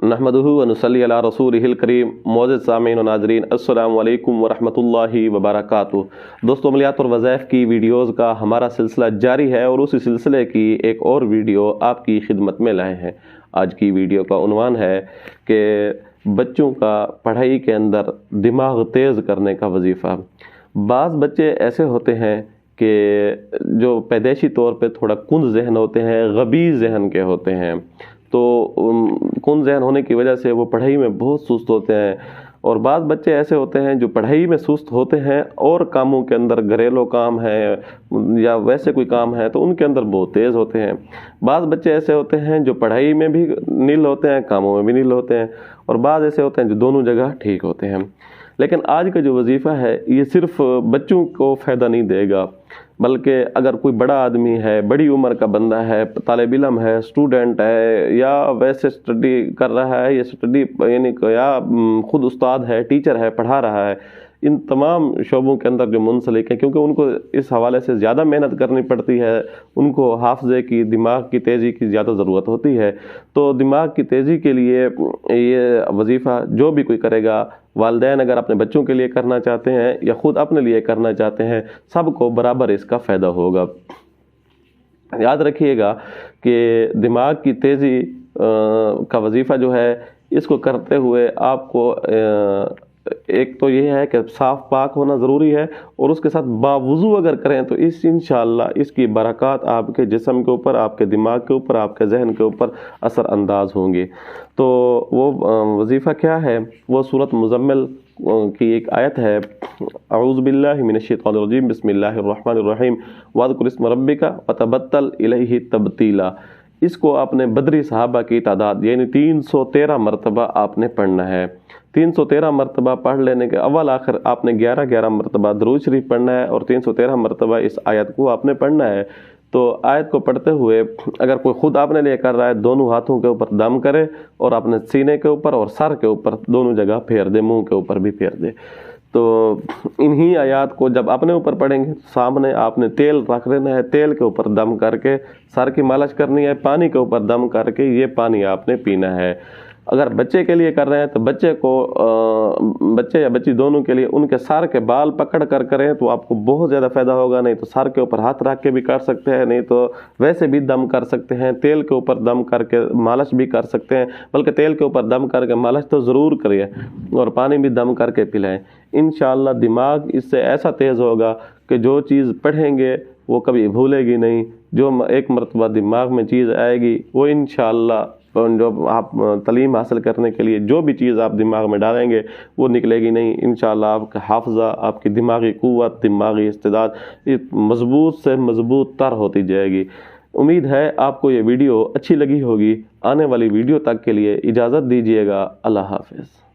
नहमदुहु व नुसल्ली अला रसूलिहिल करीम। मौजूद सामीन व नाज़रीन, अस्सलामु अलैकुम व रहमतुल्लाहि व बरकातुहू। दोस्तों, अमलियात और वज़ाइफ की वीडियोज़ का हमारा सिलसिला जारी है और उसी सिलसिले की एक और वीडियो आपकी खिदमत में लाए हैं। आज की वीडियो का उन्वान है कि बच्चों का पढ़ाई के अंदर दिमाग तेज़ करने का वजीफ़ा। बाज़ बच्चे ऐसे होते हैं कि जो पैदाइशी तौर पे थोड़ा कुंद जहन होते हैं, गबीज़ जहन के होते हैं, तो कुंद जहन होने की वजह से वो पढ़ाई में बहुत सुस्त होते हैं। और बाज़ बच्चे ऐसे होते हैं जो पढ़ाई में सुस्त होते हैं और कामों के अंदर, घरेलू काम है या वैसे कोई काम है, तो उनके अंदर बहुत तेज़ होते हैं। बाज़ बच्चे ऐसे होते हैं जो पढ़ाई में भी नील होते हैं, कामों में भी नील होते हैं, और बाज़ ऐसे होते हैं जो दोनों जगह ठीक होते हैं। लेकिन आज का जो वजीफ़ा है ये सिर्फ़ बच्चों को फ़ायदा नहीं देगा, बल्कि अगर कोई बड़ा आदमी है, बड़ी उम्र का बंदा है, तालिब इल्म है, स्टूडेंट है, या वैसे स्टडी कर रहा है, या स्टडी यानी या ख़ुद उस्ताद है, टीचर है, पढ़ा रहा है, इन तमाम शोबों के अंदर जो मुंसलिक हैं, क्योंकि उनको इस हवाले से ज़्यादा मेहनत करनी पड़ती है, उनको हाफ़ज़े की, दिमाग की तेज़ी की ज़्यादा ज़रूरत होती है। तो दिमाग की तेज़ी के लिए ये वजीफ़ा जो भी कोई करेगा, वालिदैन अगर अपने बच्चों के लिए करना चाहते हैं या ख़ुद अपने लिए करना चाहते हैं, सबको बराबर इसका फ़ायदा होगा। याद रखिएगा कि दिमाग की तेज़ी का वजीफ़ा जो है, इसको करते हुए आपको एक तो ये है कि साफ़ पाक होना ज़रूरी है, और उसके साथ बावुज़ू अगर करें तो इंशाअल्लाह इसकी बरक़ात आपके जिस्म के ऊपर, आपके दिमाग के ऊपर, आपके जहन के ऊपर असर अंदाज होंगे। तो वो वजीफ़ा क्या है? वो सूरत मुज़म्मिल की एक आयत है, अऊज़ु बिल्लाहि मिनश्शैतानिर्रजीम, बिस्मिल्लाहिर्रहमानिर्रहीम, वज़्कुर इस्म रब्बिका वतबत्तल इलैहि तब्तीला। इसको आपने बदरी सहाबा की तादाद यानी 313 मरतबा आपने पढ़ना है। 313 मरतबा पढ़ लेने के अव्वल आखिर आपने 11-11 मरतबा दरूद शरीफ पढ़ना है, और 313 मरतबा इस आयत को आपने पढ़ना है। तो आयत को पढ़ते हुए अगर कोई ख़ुद आपने लिए कर रहा है, दोनों हाथों के ऊपर दम करे और अपने सीने के ऊपर और सर के ऊपर दोनों जगह फेर दे, मुंह के ऊपर भी फेर दे। तो इन्हीं आयात को जब अपने ऊपर पढ़ेंगे, सामने आपने तेल रख लेना है, तेल के ऊपर दम करके सर की मालिश करनी है, पानी के ऊपर दम करके ये पानी आपने पीना है। अगर बच्चे के लिए कर रहे हैं तो बच्चे या बच्ची दोनों के लिए उनके सर के बाल पकड़ कर करें तो आपको बहुत ज़्यादा फ़ायदा होगा। नहीं तो सर के ऊपर हाथ रख के भी कर सकते हैं, नहीं तो वैसे भी दम कर सकते हैं, तेल के ऊपर दम करके मालिश भी कर सकते हैं। बल्कि तेल के ऊपर दम करके मालिश तो ज़रूर करिए, और पानी भी दम करके पिलाएं। इंशाअल्लाह दिमाग इससे ऐसा तेज़ होगा कि जो चीज़ पढ़ेंगे वो कभी भूलेगी नहीं। जो एक मरतबा दिमाग में चीज़ आएगी वो इंशाअल्लाह जो आप तालीम हासिल करने के लिए जो भी चीज़ आप दिमाग में डालेंगे वो निकलेगी नहीं। इंशाअल्लाह आपका हाफ़ज़ा, आपकी दिमागी क़ुव्वत, दिमागी इस्तिदाद मज़बूत से मज़बूत तर होती जाएगी। उम्मीद है आपको ये वीडियो अच्छी लगी होगी। आने वाली वीडियो तक के लिए इजाज़त दीजिएगा। अल्लाह हाफ़िज़।